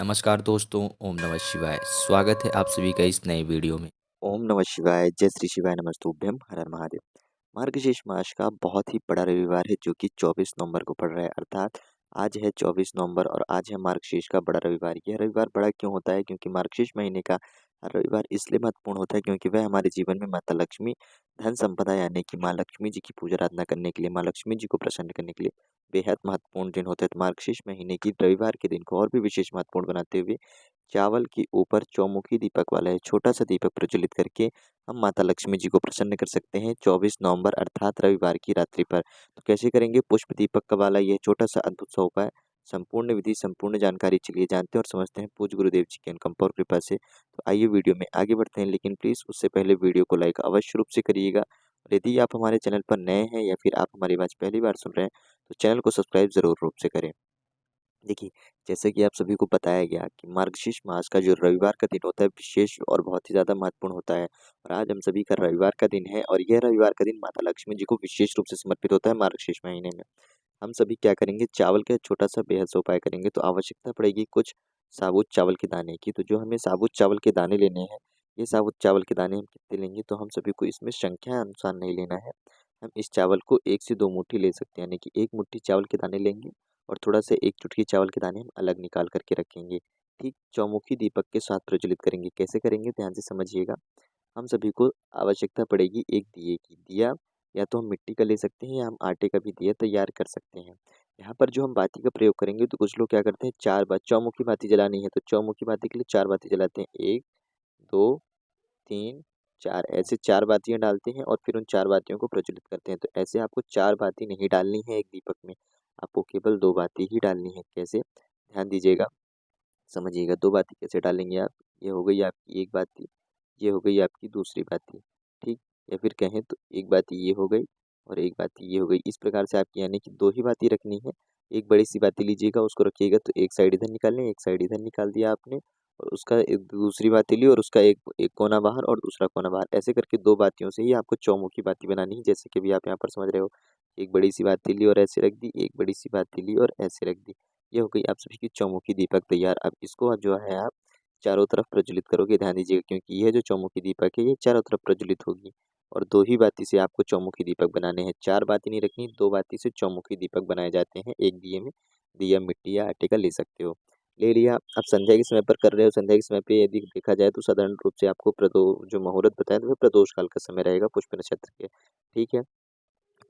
नमस्कार दोस्तों, ओम नमः शिवाय। स्वागत है आप सभी का इस नए वीडियो में। ओम नमः शिवाय, जय श्री शिवाय, नमस्तुभ्यम, हर हर महादेव। मार्गशीर्ष मास का बहुत ही बड़ा रविवार है जो कि 24 नवंबर को पड़ रहा है, अर्थात आज है 24 नवंबर और आज है मार्गशीर्ष का बड़ा रविवार। यह रविवार बड़ा क्यों होता है? क्योंकि मार्गशीर्ष महीने का रविवार इसलिए महत्वपूर्ण होता है क्योंकि वह हमारे जीवन में माता लक्ष्मी, धन संपदा यानी कि माँ लक्ष्मी जी की पूजा आराधना करने के लिए, माँ लक्ष्मी जी को प्रसन्न करने के लिए बेहद महत्वपूर्ण दिन होता है। तो मार्गशीर्ष महीने की रविवार के दिन को और भी विशेष महत्वपूर्ण बनाते हुए चावल के ऊपर चौमुखी दीपक वाला एक छोटा-सा दीपक प्रज्वलित करके हम माता लक्ष्मी जी को प्रसन्न कर सकते हैं 24 नवंबर अर्थात रविवार की रात्रि पर। तो कैसे करेंगे? पुष्प दीपक का वाला ये छोटा-सा अद्भुत-सा उपाय, संपूर्ण विधि, संपूर्ण जानकारी चलिए जानते हैं और समझते हैं पूज्य गुरुदेव जी की अनुकंपा और कृपा से। तो आइए वीडियो में आगे बढ़ते हैं, लेकिन प्लीज़ उससे पहले वीडियो को लाइक अवश्य रूप से करिएगा। और यदि आप हमारे चैनल पर नए हैं या फिर आप हमारी आवाज़ पहली बार सुन रहे हैं, तो चैनल को सब्सक्राइब ज़रूर रूप से करें। देखिए, जैसे कि आप सभी को बताया गया कि मार्गशीर्ष मास का जो रविवार का दिन होता है विशेष और बहुत ही ज़्यादा महत्वपूर्ण होता है और आज हम सभी का रविवार का दिन है और यह रविवार का दिन माता लक्ष्मी जी को विशेष रूप से समर्पित होता है मार्गशीर्ष महीने में। हम सभी क्या करेंगे? चावल का छोटा-सा बेहद सा उपाय करेंगे। तो आवश्यकता पड़ेगी कुछ साबुत चावल के दाने की। तो जो हमें साबुत चावल के दाने लेने हैं, ये साबुत चावल के दाने हम कितने लेंगे? तो हम सभी को इसमें संख्या अनुसार नहीं लेना है। हम इस चावल को 1 से 2 मुट्ठी ले सकते हैं, यानी कि 1 मुट्ठी चावल के दाने लेंगे और थोड़ा-सा 1 चुटकी चावल के दाने हम अलग निकाल कर के रखेंगे। ठीक चौमुखी दीपक के साथ प्रज्वलित करेंगे। कैसे करेंगे? ध्यान से समझिएगा। हम सभी को आवश्यकता पड़ेगी एक दिए की। दिया या तो हम मिट्टी का ले सकते हैं या हम आटे का भी दिया तैयार कर सकते हैं। यहाँ पर जो हम बाती का प्रयोग करेंगे तो कुछ लोग क्या करते हैं, 4 चौमुखी बाती जलानी है तो चौमुखी बाती के लिए 4 बाती जलाते हैं। 1, 2, 3, 4 ऐसे 4 बातियाँ डालते हैं और फिर उन 4 बातियों को प्रज्वलित करते हैं। तो ऐसे आपको 4 बाती नहीं डालनी है एक दीपक में, आपको केवल 2 बाती ही डालनी है। कैसे? ध्यान दीजिएगा, समझिएगा। 2 बाती कैसे डालेंगे आप? ये हो गई आपकी 1 बाती, ये हो गई आपकी दूसरी बाती, ठीक? या फिर कहें तो 1 बाती ये हो गई और 1 बाती ये हो गई। इस प्रकार से आपकी यानी कि 2 ही बाती रखनी है। एक बड़ी-सी बाती लीजिएगा, उसको रखिएगा तो एक साइड इधर निकाल लें, एक साइड इधर निकाल दिया आपने और उसका एक दूसरी बाती ली और उसका एक एक कोना बाहर और दूसरा कोना बाहर। ऐसे करके 2 बातियों से ही आपको चौमुखी बाती बनानी है, जैसे कि अभी आप यहाँ पर समझ रहे हो। एक बड़ी-सी बाती ली और ऐसे रख दी, एक बड़ी-सी बाती ली और ऐसे रख दी। ये हो गई आप सभी की चौमुखी दीपक तैयार। अब इसको जो है आप चारों तरफ प्रज्वलित करोगे, ध्यान दीजिएगा क्योंकि यह जो चौमुखी दीपक है ये चारों तरफ प्रज्वलित होगी और 2 ही बाती से आपको चौमुखी दीपक बनाने हैं। 4 बाती नहीं रखनी, 2 बाती से चौमुखी दीपक बनाए जाते हैं एक दिए में। दिया मिट्टी या आटे का ले सकते हो। ले लिया, अब संध्या के समय पर कर रहे हो, संध्या के समय पे यदि देखा जाए तो साधारण रूप से आपको जो मुहूर्त बताया तो वह प्रदोष काल का समय रहेगा पुष्य नक्षत्र के, ठीक है?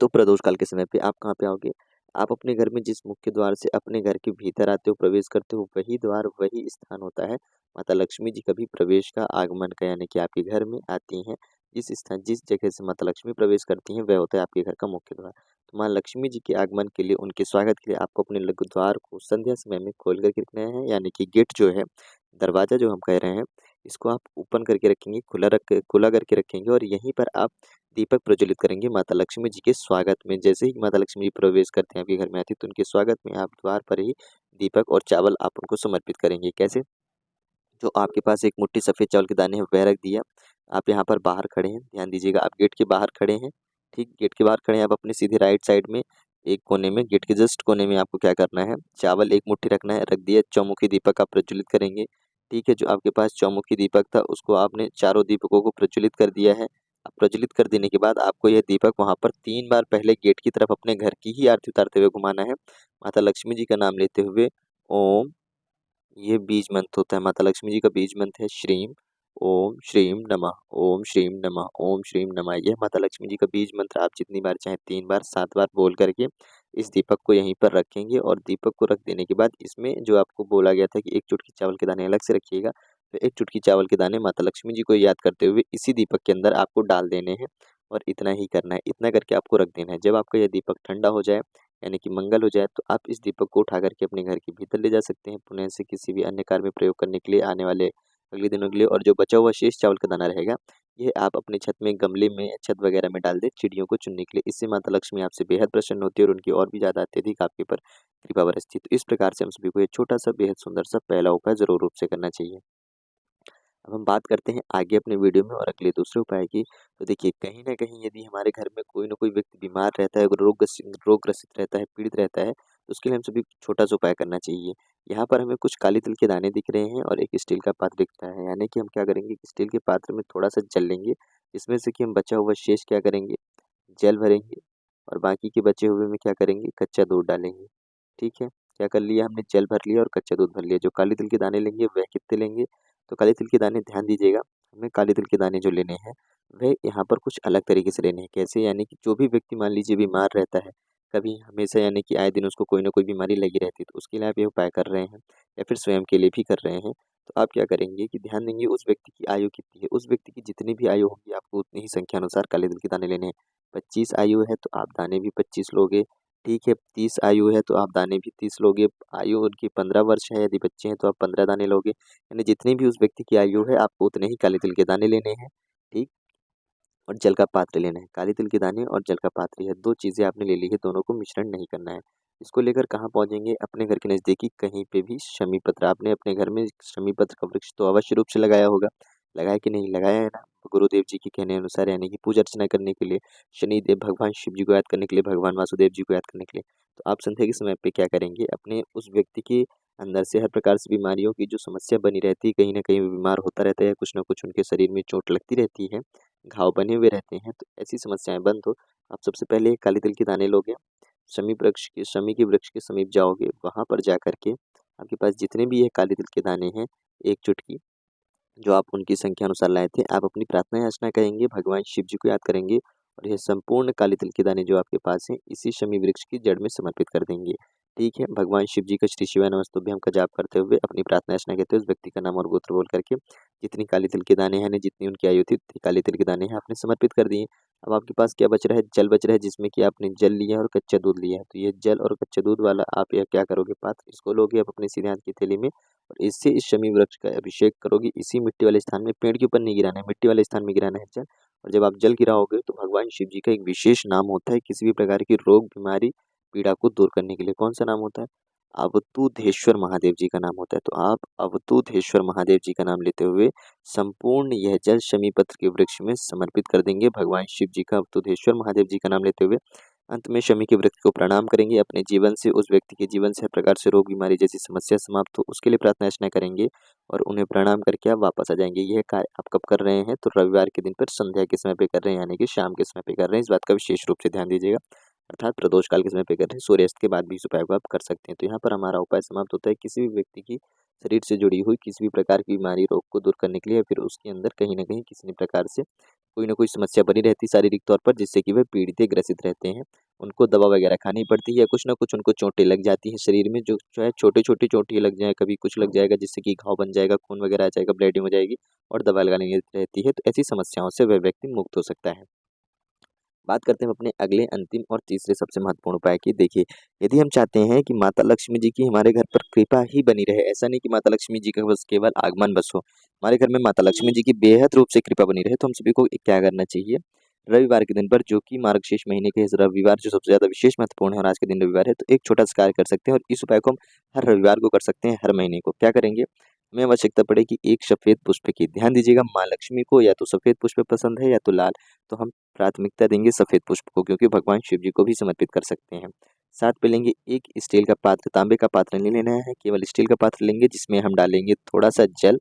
तो प्रदोष काल के समय पे आप कहाँ पे आओगे? आप अपने घर में जिस मुख्य द्वार से अपने घर के भीतर आते हो, प्रवेश करते हो, वही द्वार, वही स्थान होता है माता लक्ष्मी जी का भी प्रवेश का, आगमन का, यानी कि आपके घर में आती हैं। जिस जगह से माता लक्ष्मी प्रवेश करती हैं, वह होता है आपके घर का मुख्य द्वार। तो माँ लक्ष्मी जी के आगमन के लिए, उनके स्वागत के लिए आपको अपने द्वार को संध्या समय में खोल कर के रखना है, यानी कि गेट जो है, दरवाज़ा जो हम कह रहे हैं, इसको आप ओपन करके रखेंगे, खुला करके रखेंगे और यहीं पर आप दीपक प्रज्वलित करेंगे माता लक्ष्मी जी के स्वागत में। जैसे ही माता लक्ष्मी जी प्रवेश करते हैं आपके घर में आती है तो उनके स्वागत में आप द्वार पर ही दीपक और चावल आप उनको समर्पित करेंगे। कैसे? जो आपके पास एक मुट्ठी सफ़ेद चावल के दाने हैं वह रख दिया। आप यहाँ पर बाहर खड़े हैं, ध्यान दीजिएगा, आप गेट के बाहर खड़े हैं, ठीक? गेट के बाहर खड़े हैं, आप अपने सीधे राइट साइड में एक कोने में, गेट के जस्ट कोने में आपको क्या करना है, चावल एक मुट्ठी रखना है, रख दिया, चौमुखी दीपक आप प्रज्वलित करेंगे, ठीक है? जो आपके पास चौमुखी दीपक था उसको आपने चारों दीपकों को प्रज्वलित कर दिया है। अब प्रज्वलित कर देने के बाद आपको यह दीपक वहाँ पर 3 बार पहले गेट की तरफ अपने घर की ही आरती उतारते हुए घुमाना है। माता लक्ष्मी जी का नाम लेते हुए ओम, ये बीज मंत्र होता है, माता लक्ष्मी जी का बीज मंत्र है श्रीम, ओम श्रीम नमः, ओम श्रीम नमः, ओम श्रीम नमः। यह माता लक्ष्मी जी का बीज मंत्र आप जितनी बार चाहें 3 बार, 7 बार बोल करके इस दीपक को यहीं पर रखेंगे और दीपक को रख देने के बाद इसमें जो आपको बोला गया था कि 1 चुटकी चावल के दाने अलग से रखिएगा, तो 1 चुटकी चावल के दाने माता लक्ष्मी जी को याद करते हुए इसी दीपक के अंदर आपको डाल देने हैं और इतना ही करना है। इतना करके आपको रख देना है। जब आपका यह दीपक ठंडा हो जाए, यानी कि मंगल हो जाए, तो आप इस दीपक को उठा कर के अपने घर के भीतर ले जा सकते हैं, पुनः से किसी भी अन्य कार्य में प्रयोग करने के लिए आने वाले अगले दिनों के लिए। और जो बचा हुआ शेष चावल का दाना रहेगा, ये आप अपनी छत में, गमले में, छत वगैरह में डाल दें चिड़ियों को चुनने के लिए। इससे माता लक्ष्मी आपसे बेहद प्रसन्न होती है और उनकी और भी ज़्यादा अत्यधिक आपके ऊपर कृपा बरसती है। तो इस प्रकार से हम सभी को ये छोटा-सा बेहद सुंदर-सा पहला उपाय ज़रूर रूप से करना चाहिए। अब हम बात करते हैं आगे अपने वीडियो में और अगले दूसरे उपाय की। तो देखिए, कहीं न कहीं यदि हमारे घर में कोई न कोई व्यक्ति बीमार रहता है, अगर रोगग्रसित रहता है, पीड़ित रहता है, तो उसके लिए हम सभी को छोटा-सा उपाय करना चाहिए। यहाँ पर हमें कुछ काले तिल के दाने दिख रहे हैं और एक स्टील का पात्र दिख रहा है, यानी कि हम क्या करेंगे, स्टील के पात्र में थोड़ा सा जल लेंगे, इसमें से कि हम बचा हुआ शेष क्या करेंगे, जल भरेंगे और बाकी के बचे हुए में क्या करेंगे, कच्चा दूध डालेंगे। ठीक है, क्या कर लिया हमने, जल भर लिया और कच्चा दूध भर लिया। जो काले तिल के दाने लेंगे वह कितने लेंगे, तो काले तिल के दाने ध्यान दीजिएगा, हमें काले तिल के दाने जो लेने हैं वह यहाँ पर कुछ अलग तरीके से लेने हैं। कैसे, यानी कि जो भी व्यक्ति मान लीजिए बीमार रहता है, कभी हमेशा यानी कि आए दिन उसको कोई ना कोई बीमारी लगी रहती है, तो उसके लिए आप ये उपाय कर रहे हैं या फिर स्वयं के लिए भी कर रहे हैं, तो आप क्या करेंगे कि ध्यान देंगे उस व्यक्ति की आयु कितनी है, उस व्यक्ति की जितनी भी आयु होगी आपको उतनी ही संख्या अनुसार काले तिल के दाने लेने हैं। 25 आयु है तो आप दाने भी 25 लोगे। ठीक है, 30 आयु है तो आप दाने भी 30 लोगे। आयु उनकी 15 वर्ष है, यदि बच्चे हैं तो आप 15 दाने लोगे। यानी जितनी भी उस व्यक्ति की आयु है आपको उतने ही काले तिल के दाने लेने हैं। ठीक, और जल का पात्र लेना है। काले तिल के दाने और जल का पात्र, यह 2 चीज़ें आपने ले ली है, दोनों को मिश्रण नहीं करना है। इसको लेकर कहाँ पहुँचेंगे, अपने घर के नज़दीकी कहीं पे भी शमी पत्र, आपने अपने घर में शमी पत्र का वृक्ष तो अवश्य रूप से लगाया होगा, लगाया कि नहीं लगाया है ना? गुरुदेव जी के कहने अनुसार, यानी कि पूजा अर्चना करने के लिए, शनिदेव भगवान शिव जी को याद करने के लिए, भगवान वासुदेव जी को याद करने के लिए, तो आप संध्या के समय पे क्या करेंगे, अपने उस व्यक्ति के अंदर से हर प्रकार से बीमारियों की जो समस्या बनी रहती है, कहीं न कहीं वो बीमार होता रहता है या कुछ न कुछ उनके शरीर में चोट लगती रहती है, घाव बने हुए रहते हैं, तो ऐसी समस्याएँ बंद हो, आप सबसे पहले काले तिल के दाने लोगे, शमी के वृक्ष के समीप जाओगे, वहाँ पर जा कर के आपके पास जितने भी ये काले तिल के दाने हैं, 1 चुटकी जो आप उनकी संख्या अनुसार लाए थे, आप अपनी प्रार्थना याचना करेंगे, भगवान शिव जी को याद करेंगे और यह संपूर्ण काले तिल के दाने जो आपके पास हैं, इसी शमी वृक्ष की जड़ में समर्पित कर देंगे। ठीक है, भगवान शिव जी का श्री शिवाय नमस्तुभ्यं का जाप करते हुए अपनी प्रार्थना याचना कहते हुए उस व्यक्ति का नाम और गोत्र बोल करके जितनी काले तिल के दाने हैं, जितनी उनकी आयु थी, उतनी काले तिल के दाने हैं आपने समर्पित कर दिए। अब आपके पास क्या बच रहा है, जल बच रहा है, जिसमें कि आपने जल लिया है और कच्चा दूध लिया है। तो ये जल और कच्चा दूध वाला आप यह क्या करोगे पात्र, इसको लोगे आप अपने सीधे हाथ की थैली में और इससे इस शमी वृक्ष का अभिषेक करोगे, इसी मिट्टी वाले स्थान में, पेड़ के ऊपर नहीं गिराना है, मिट्टी वाले स्थान में गिराना है जल। और जब आप जल गिराओगे तो भगवान शिव जी का एक विशेष नाम होता है किसी भी प्रकार की रोग, बीमारी, पीड़ा को दूर करने के लिए। कौन सा नाम होता है? अवधूतेश्वर महादेव जी का नाम होता है। तो आप अवधूतेश्वर महादेव जी का नाम लेते हुए संपूर्ण यह जल शमी पत्र के वृक्ष में समर्पित कर देंगे। भगवान शिव जी का, अवधूतेश्वर महादेव जी का नाम लेते हुए अंत में शमी के वृक्ष को प्रणाम करेंगे। अपने जीवन से, उस व्यक्ति के जीवन से हर प्रकार से रोग, बीमारी जैसी समस्या समाप्त हो, उसके लिए प्रार्थना अर्चना करेंगे और उन्हें प्रणाम करके आप वापस आ जाएंगे। यह कार्य आप कब कर रहे हैं, तो रविवार के दिन पर संध्या के समय पे कर रहे हैं, यानी कि शाम के समय पे कर रहे हैं। इस बात का विशेष रूप से ध्यान दीजिएगा, अर्थात प्रदोष काल के समय पे कर रहे हैं, सूर्यास्त के बाद भी इस उपाय को आप कर सकते हैं। तो यहाँ पर हमारा उपाय समाप्त होता है। किसी भी व्यक्ति की शरीर से जुड़ी हुई किसी भी प्रकार की बीमारी, रोग को दूर करने के लिए, या फिर उसके अंदर कहीं न कहीं किसी न प्रकार से कोई न कोई समस्या बनी रहती है शारीरिक तौर पर, जिससे कि वह पीड़ित, ग्रसित रहते हैं। उनको दवा वगैरह खानी पड़ती है या कुछ न कुछ उनको चोटें लग जाती हैं शरीर में, जो चाहे छोटे-छोटे चोटें लग जाएँ, कभी कुछ लग जाएगा जिससे कि घाव बन जाएगा, खून वगैरह आ जाएगा, ब्लीडिंग हो जाएगी और दवा लगानी रहती है। तो ऐसी समस्याओं से वह व्यक्ति मुक्त हो सकता है। बात करते हैं अपने अगले, अंतिम और तीसरे सबसे महत्वपूर्ण उपाय की। देखिए, यदि हम चाहते हैं कि माता लक्ष्मी जी की हमारे घर पर कृपा ही बनी रहे, ऐसा नहीं कि माता लक्ष्मी जी का बस केवल आगमन बस हो, हमारे घर में माता लक्ष्मी जी की बेहद रूप से कृपा बनी रहे, तो हम सभी को क्या करना चाहिए, रविवार के दिन पर, जो कि मार्गशीर्ष महीने के इस रविवार जो सबसे ज़्यादा विशेष महत्वपूर्ण है और आज के दिन रविवार है, तो एक छोटा-सा कार्य कर सकते हैं और इस उपाय को हम हर रविवार को कर सकते हैं, हर महीने को। क्या करेंगे? हमें आवश्यकता पड़ेगी एक सफ़ेद पुष्प की। ध्यान दीजिएगा, माँ लक्ष्मी को या तो सफ़ेद पुष्प पसंद है या तो लाल, तो हम प्राथमिकता देंगे सफ़ेद पुष्प को, क्योंकि भगवान शिव जी को भी समर्पित कर सकते हैं। साथ में लेंगे एक स्टील का पात्र, तांबे का पात्र नहीं लेना है, केवल स्टील का पात्र लेंगे जिसमें हम डालेंगे थोड़ा-सा जल।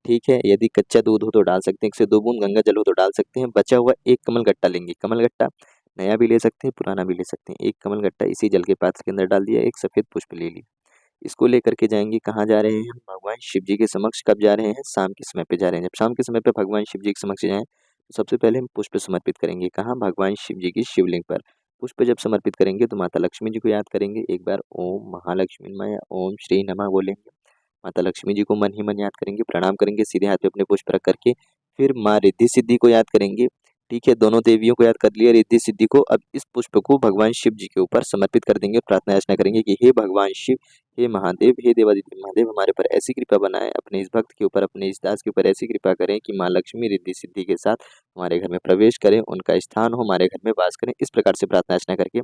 ठीक है, यदि कच्चा दूध हो तो डाल सकते हैं, 1 से 2 बूंद गंगा जल हो तो डाल सकते हैं। बचा हुआ एक कमल गट्टा लेंगे, कमल गट्टा नया भी ले सकते हैं, पुराना भी ले सकते हैं। एक कमल गट्टा इसी जल के पात्र के अंदर डाल दिया, एक सफ़ेद पुष्प ले लिया। इसको लेकर के जाएँगे, कहाँ जा रहे हैं हम? भगवान शिव जी के समक्ष। कब जा रहे हैं? शाम के समय पे जा रहे हैं। जब शाम के समय पे भगवान शिव जी के समक्ष जाएँ, तो सबसे पहले हम पुष्प समर्पित करेंगे। कहाँ? भगवान शिव जी की शिवलिंग पर। पुष्प जब समर्पित करेंगे तो माता लक्ष्मी जी को याद करेंगे। एक बार ओम महालक्ष्मीर्मय ओम श्री नमः बोलेंगे। माता लक्ष्मी जी को मन ही मन याद करेंगे, प्रणाम करेंगे, सीधे हाथ पे अपने पुष्प रख करके। फिर माँ रिद्धि सिद्धि को याद करेंगे। ठीक है, दोनों देवियों को याद कर लिया, रिद्धि सिद्धि को। अब इस पुष्प को भगवान शिव जी के ऊपर समर्पित कर देंगे और प्रार्थना याचना करेंगे कि हे भगवान शिव, हे महादेव, हे देवादिदेव महादेव, हमारे पर ऐसी कृपा बनाएं, अपने इस भक्त के ऊपर, अपने इस दास के ऊपर ऐसी कृपा करें कि माँ लक्ष्मी रिद्धि सिद्धि के साथ हमारे घर में प्रवेश करें, उनका स्थान हो, हमारे घर में वास करें। इस प्रकार से प्रार्थना अर्चना करके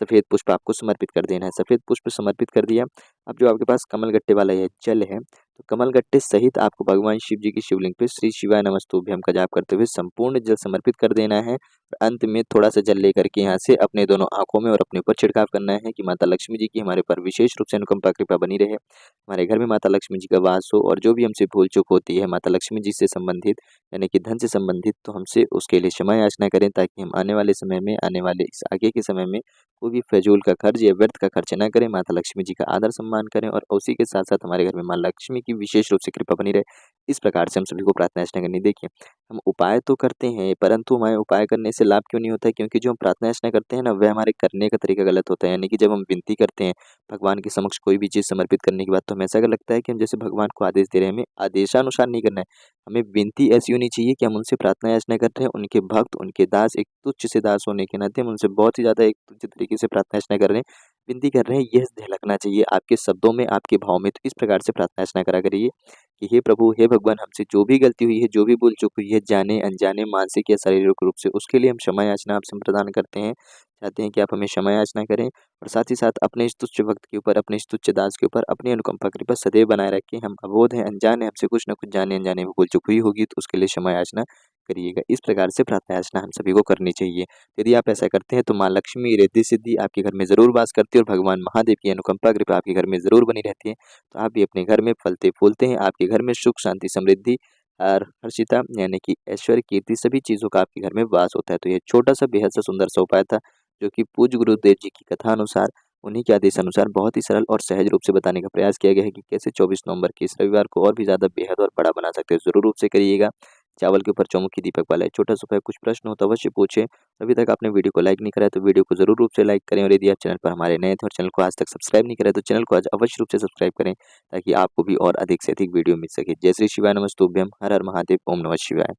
सफ़ेद पुष्प आपको समर्पित कर देना है। सफ़ेद पुष्प समर्पित कर दिया। अब जो आपके पास कमल गट्टे वाला यह जल है, तो कमल गट्टे सहित आपको भगवान शिव जी की शिवलिंग पे श्री शिवाय नमस्तुभ्यं का जाप करते हुए संपूर्ण जल समर्पित कर देना है। और अंत में थोड़ा-सा जल लेकर के यहाँ से अपने दोनों आँखों में और अपने ऊपर छिड़काव करना है कि माता लक्ष्मी जी की हमारे ऊपर विशेष रूप से अनुकंपा कृपा बनी रहे। हमारे घर में माता लक्ष्मी जी का वास हो और जो भी हमसे भूल चूक होती है माता लक्ष्मी जी से संबंधित यानी कि धन से संबंधित, तो हमसे उसके लिए क्षमा याचना करें, ताकि हम आने वाले समय में, आने वाले इस आगे के समय में कोई भी फ़िज़ूल का खर्च या व्यर्थ का खर्च ना करें। माता लक्ष्मी जी का आदर सम्मान करें और उसी के साथ-साथ हमारे घर में माँ लक्ष्मी की विशेष रूप से कृपा बनी रहे। इस प्रकार से हम सभी को प्रार्थना याचना करनी। देखिए, हम उपाय तो करते हैं, परंतु हमें उपाय करने से लाभ क्यों नहीं होता है? क्योंकि जो हम प्रार्थना याचना करते हैं ना, वह हमारे करने का तरीका गलत होता है। यानी कि जब हम विनती करते हैं भगवान के समक्ष कोई भी चीज़ समर्पित करने के बाद, तो हमें ऐसा लगता है कि हम जैसे भगवान को आदेश दे रहे हैं, हमें आदेशानुसार नहीं करना है। हमें विनती ऐसी होनी चाहिए कि हम उनसे प्रार्थना याचना कर रहे हैं, उनके भक्त, उनके दास, एक तुच्छ से दास होने के नाते हम उनसे बहुत ही ज़्यादा एक तुच्छ तरीके से प्रार्थना याचना कर रहे हैं, विनती कर रहे हैं, यह झलकना चाहिए आपके शब्दों में, आपके भाव में। तो इस प्रकार से प्रार्थना याचना करा करिए कि हे प्रभु, हे भगवान, हमसे जो भी गलती हुई है, जो भी भूल चूक हुई है, जाने अनजाने, मानसिक या शारीरिक रूप से, उसके लिए हम क्षमा याचना आपसे प्रदान करते हैं। चाहते हैं कि आप हमें क्षमा याचना करें और साथ ही साथ अपने इस तुच्छ भक्त के ऊपर, अपने इस तुच्छ दास के ऊपर अपनी अनुकंपा कृपा सदैव बनाए रखें। हम अबोध हैं, अनजान हैं, हमसे कुछ न कुछ जाने अनजाने में भूल चूक हुई होगी, तो उसके लिए क्षमा याचना करिएगा। इस प्रकार से प्रार्थना याचना हम सभी को करनी चाहिए। यदि आप ऐसा करते हैं तो माँ लक्ष्मी रिद्धि-सिद्धि आपके घर में ज़रूर वास करती है और भगवान महादेव की अनुकंपा कृपा आपके घर में ज़रूर बनी रहती है। तो आप भी अपने घर में फलते-फूलते हैं, आपके घर में सुख, शांति, समृद्धि और हर्षिता यानी कि ऐश्वर्य, कीर्ति सभी चीज़ों का आपके घर में वास होता है। तो ये छोटा-सा बेहद-सा सुंदर-सा उपाय था, जो कि पूज्य गुरुदेव जी की कथा अनुसार, उन्हीं के आदेश अनुसार बहुत ही सरल और सहज रूप से बताने का प्रयास किया गया है कि कैसे 24 नवंबर के इस रविवार को और भी ज़्यादा बेहद और बड़ा बना सकते हैं। ज़रूर रूप से करिएगा। चावल के ऊपर चौमुखी दीपक वाला एक छोटा-सा उपाय, कुछ प्रश्न हो तो अवश्य पूछें। अभी तक आपने वीडियो को लाइक नहीं करा है तो वीडियो को ज़रूर रूप से लाइक करें और यदि आप चैनल पर हमारे नए थे और चैनल को आज तक सब्सक्राइब नहीं करा है तो चैनल को आज अवश्य रूप से सब्सक्राइब करें, ताकि आपको भी और अधिक से अधिक वीडियो मिल सके। जय श्री शिवाय नमस्तुभ्यम, हर हर महादेव, ओम नमः शिवाय।